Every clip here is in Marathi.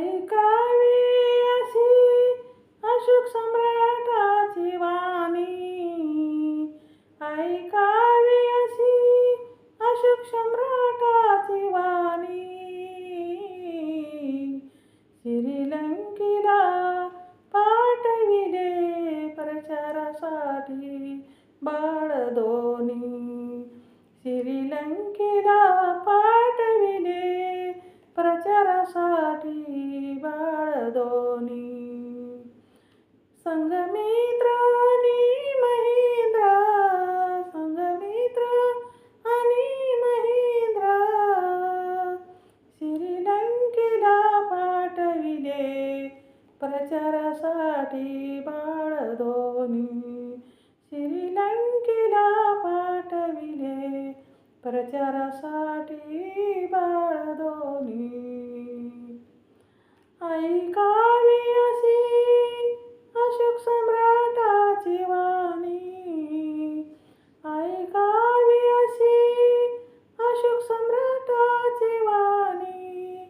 ऐकावी अशी अशोक सम्राटाची वाणी, ऐकावी अशी अशोक सम्राटाची वाणी. श्रीलंकेला पाठविले प्रचारासाठी बाळ दोन्ही. श्रीलंकेला पाठविले प्रचारासाठी बाळ दोन्ही. संघमित्र आणि महेंद्र, संघमित्र आणि महेंद्र, श्रीलंकेला पाठविले प्रचारासाठी बाळ दोन्ही. श्रीलंकेला पाठविले प्रचारासाठी बाळ दोन्ही. ऐकावी अशी अशोक सम्राटाची वाणी, ऐकावी अशी अशोक सम्राटाची वाणी.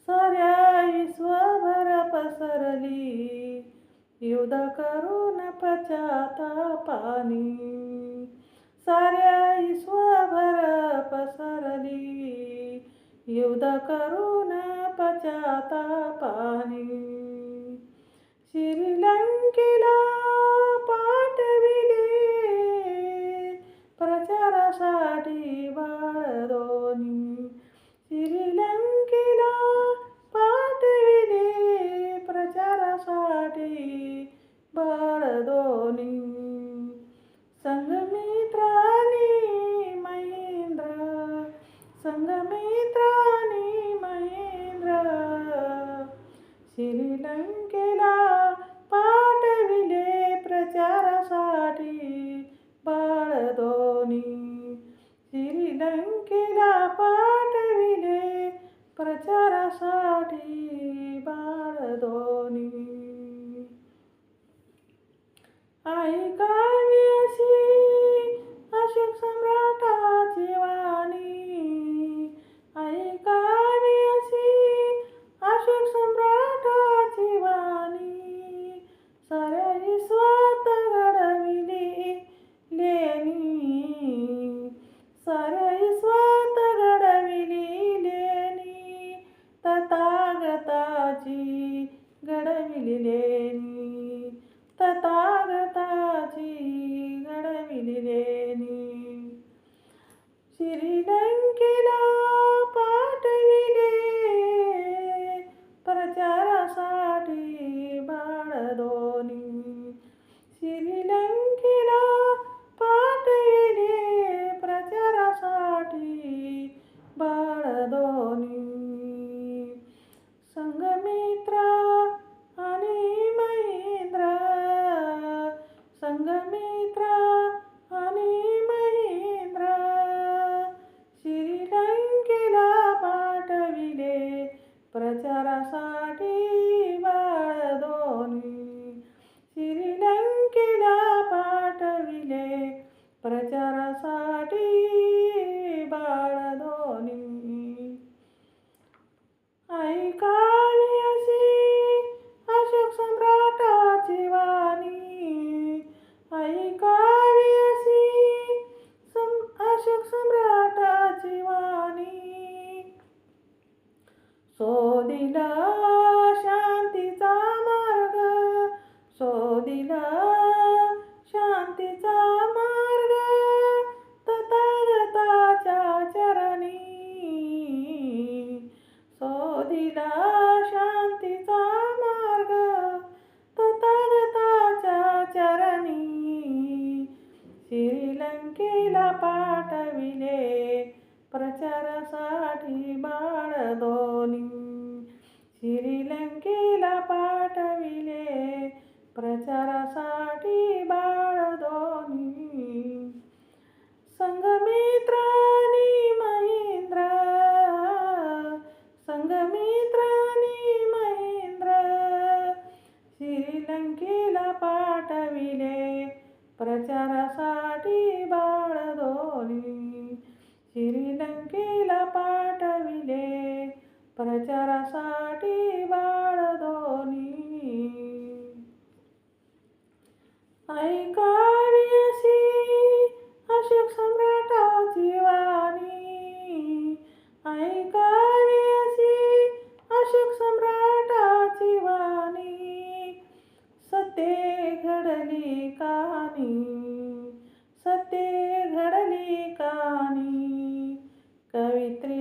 साऱ्या विश्वभर पसरली युद्ध करून पश्चातापानी. साऱ्या विश्वभर पसरली युद्ध करून पश्चातापानी. श्रीलंकेला पाठविले प्रचारासाठी बाळ दोन्ही. श्रीलंकेला पाठविले प्रचारासाठी बाळ दोन्ही. संघमित्र आणि महेंद्र, संघमित्र आणि महेंद्र, श्रीलंकेला पाठविले प्रचारासाठी बाळ दोन्ही. श्रीलंकेला पाठविले प्रचारासाठी बाळ दोन्ही. ऐकावी अशी अशोक सम्राटाची वाणी, ऐकावी अशी अशोक सम्राटाची वाणी. साऱ्या विश्वात घडविली लेणी, साऱ्या विश्वात घडविली लेणी. तथागताची घडविली लेणी, तथागताची घडविली लेणी. श्रीलंकेला पाठविले प्रचारासाठी बाळ दोन्ही. श्रीलंकेला पाठविले प्रचारासाठी बाळ दोन्ही. संघमित्र आणि महेंद्र, संघमित्र आणि महेंद्र, श्रीलंकेला पाठविले प्रचारासाठी बाळ दोन्ही. श्रीलंकेला पाठविले प्रचारासाठी बाळ दोन्ही. ऐकावी अशी अशोक सम्राटाची वाणी, ऐकावी अशी अशोक सम्राटाची वाणी. शोधिला शांतीचा मार्ग, शोधिला शांतीचा मार्ग, तथागताच्या चरणी. शोधिला शांतीचा मार्ग, तथागताच्या चरणी. श्रीलंकेला पाठविले प्रचारासाठी बाळ दोन्ही. श्रीलंकेला पाठविले प्रचारासाठी बाळ दोन्ही. संघमित्र आणि महेंद्र, संघमित्र आणि महेंद्र, श्रीलंकेला पाठविले प्रचारासाठी बाळ दोन्ही. श्रीलंकेला पाठविले प्रचारासाठी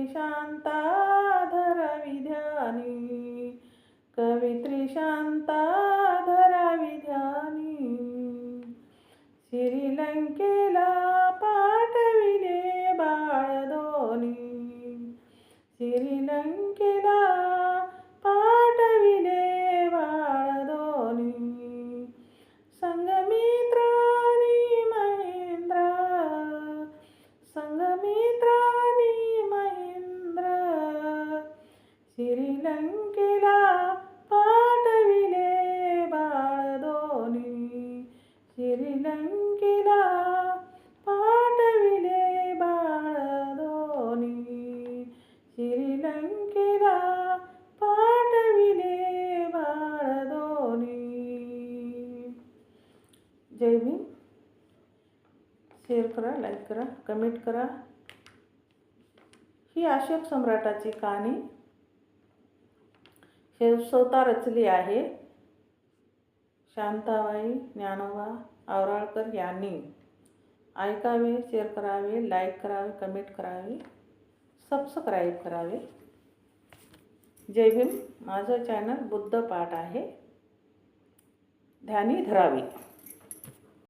शांता धरावी ध्यानी, कवित्री शांता धरावी ध्यानी. श्रीलंकेला पाठविले बाळ दोन्ही, श्रीलंकेला पाठविले बाळ दोन्ही. संघमित्रांनी महेंद्र, संघमित्रांनी महेंद्र, श्रीलंकेला पाठविले बाळ दोन्ही, श्रीलंकेला पाठविले बाळ दोन्ही, श्रीलंकेला पाठविले बाळ दोन्ही. जय भीम. शेअर करा, लाईक करा, कमेंट करा. ही अशोक सम्राटाची कहाणी स्वतः रचली आहे शांताबाई ज्ञानोबा आवराळकर यांनी. ऐकावे, शेअर करावे, लाईक करावे, कमेंट करावे, सबस्क्राईब करावे. जय भीम. माझं चॅनल बुद्ध पाठ आहे, ध्यानी धरावे.